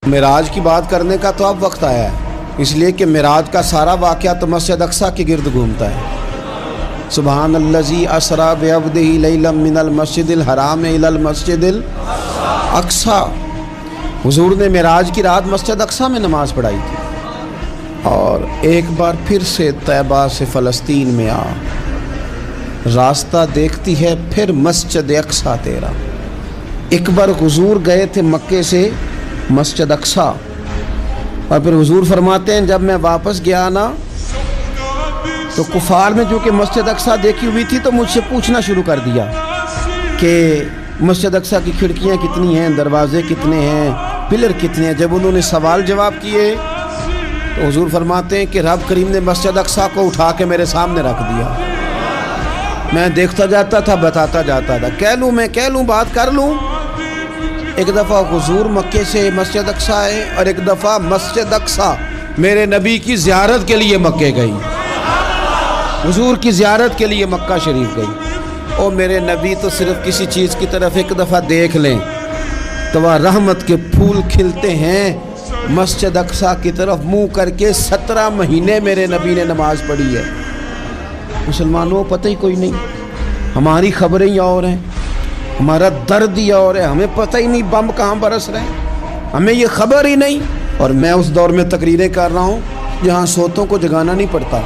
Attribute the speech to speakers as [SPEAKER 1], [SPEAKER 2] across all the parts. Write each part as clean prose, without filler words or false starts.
[SPEAKER 1] معراج کی بات کرنے کا تو اب وقت آیا ہے، اس لیے کہ معراج کا سارا واقعہ تو مسجد اقصی کے گرد گھومتا ہے۔ سبحان الذی اسری بعبدہ لیلا من المسجد الحرام الی المسجد الاقصی۔ حضور نے معراج کی رات مسجد اقصی میں نماز پڑھائی تھی، اور ایک بار پھر سے طیبہ سے فلسطین میں آ راستہ دیکھتی ہے پھر مسجد اقصی تیرا۔ ایک بار حضور گئے تھے مکے سے مسجد اقصی، اور پھر حضور فرماتے ہیں جب میں واپس گیا نا تو کفار میں جو کہ مسجد اقصی دیکھی ہوئی تھی تو مجھ سے پوچھنا شروع کر دیا کہ مسجد اقصی کی کھڑکیاں کتنی ہیں، دروازے کتنے ہیں، پلر کتنے ہیں۔ جب انہوں نے سوال جواب کیے تو حضور فرماتے ہیں کہ رب کریم نے مسجد اقصی کو اٹھا کے میرے سامنے رکھ دیا۔ میں دیکھتا جاتا تھا، بتاتا جاتا تھا، کہہ لوں بات کر لوں۔ ایک دفعہ حضور مکے سے مسجد اقصی آئے، اور ایک دفعہ مسجد اقصی میرے نبی کی زیارت کے لیے مکے گئی، حضور کی زیارت کے لیے مکہ شریف گئی۔ اور میرے نبی تو صرف کسی چیز کی طرف ایک دفعہ دیکھ لیں تو وہ رحمت کے پھول کھلتے ہیں۔ مسجد اقصی کی طرف منہ کر کے 17 مہینے میرے نبی نے نماز پڑھی ہے۔ مسلمانوں پتہ ہی کوئی نہیں، ہماری خبریں ہی اور ہیں، ہمارا درد ہی اور ہے، ہمیں پتہ ہی نہیں بم کہاں برس رہے ہیں، ہمیں یہ خبر ہی نہیں۔ اور میں اس دور میں تقریریں کر رہا ہوں جہاں سوتوں کو جگانا نہیں پڑتا،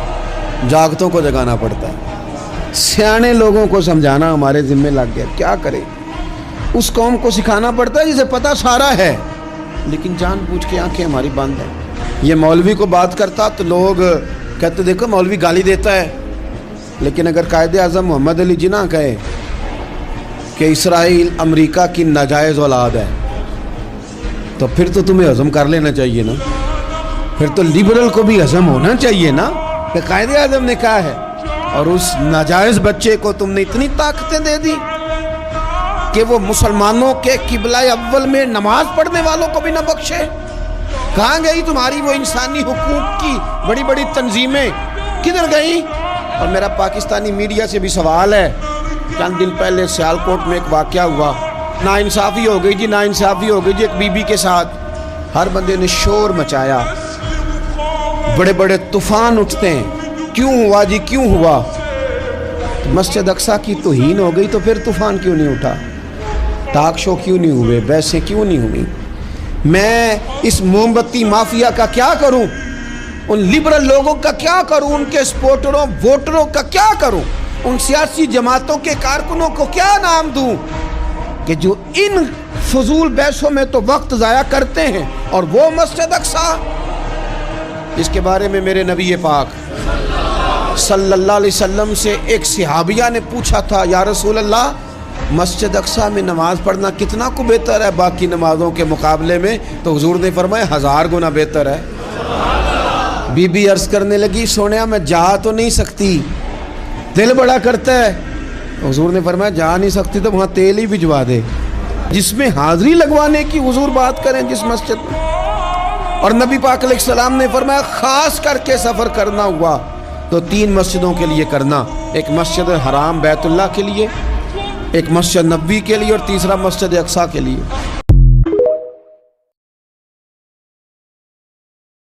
[SPEAKER 1] جاگتوں کو جگانا پڑتا ہے۔ سیانے لوگوں کو سمجھانا ہمارے ذمہ لگ گیا، کیا کرے؟ اس قوم کو سکھانا پڑتا ہے جسے پتہ سارا ہے، لیکن جان بوجھ کے آنکھیں ہماری بند ہیں۔ یہ مولوی کو بات کرتا تو لوگ کہتے دیکھو مولوی گالی دیتا ہے، لیکن اگر قائد اعظم محمد علی جناح کہے کہ اسرائیل امریکہ کی ناجائز اولاد ہے تو پھر تو تمہیں ہضم کر لینا چاہیے نا، پھر تو لیبرل کو بھی ہضم ہونا چاہیے نا کہ قائد اعظم نے کہا ہے، اور اس ناجائز بچے کو تم نے اتنی طاقتیں دے دی کہ وہ مسلمانوں کے قبلہ اول میں نماز پڑھنے والوں کو بھی نہ بخشے۔ کہاں گئی تمہاری وہ انسانی حقوق کی بڑی بڑی تنظیمیں، کدھر گئی؟ اور میرا پاکستانی میڈیا سے بھی سوال ہے، چند دن پہلے سیالکوٹ میں ایک واقعہ ہوا، ناانصافی ہو گئی جی، ناانصافی ہو گئی جی ایک بی بی کے ساتھ۔ ہر بندے نے شور مچایا، بڑے بڑے طوفان اٹھتے ہیں، کیوں ہوا جی کیوں ہوا؟ مسجد اقصی کی توہین ہو گئی تو پھر طوفان کیوں نہیں اٹھا؟ ٹاک شو کیوں نہیں ہوئے؟ بحثیں کیوں نہیں ہوئی؟ میں اس موم بتی مافیا کا کیا کروں؟ ان لبرل لوگوں کا کیا کروں؟ ان کے سپورٹروں ووٹروں کا کیا کروں؟ ان سیاسی جماعتوں کے کارکنوں کو کیا نام دوں کہ جو ان فضول بحثوں میں تو وقت ضائع کرتے ہیں، اور وہ مسجد اقصی جس کے بارے میں میرے نبی پاک صلی اللہ علیہ وسلم سے ایک صحابیہ نے پوچھا تھا، یا رسول اللہ مسجد اقصی میں نماز پڑھنا کتنا کو بہتر ہے باقی نمازوں کے مقابلے میں؟ تو حضور نے فرمایا 1000 گنا بہتر ہے۔ بی بی عرض کرنے لگی سونیا میں جا تو نہیں سکتی، دل بڑا کرتا ہے۔ حضور نے فرمایا جا نہیں سکتی تو وہاں تیل ہی بھجوا دے، جس میں حاضری لگوانے کی حضور بات کریں جس مسجد میں۔ اور نبی پاک علیہ السلام نے فرمایا خاص کر کے سفر کرنا ہوا تو 3 مسجدوں کے لیے کرنا، ایک مسجد حرام بیت اللہ کے لیے، ایک مسجد نبوی کے لیے، اور تیسرا مسجد اقصی کے لیے۔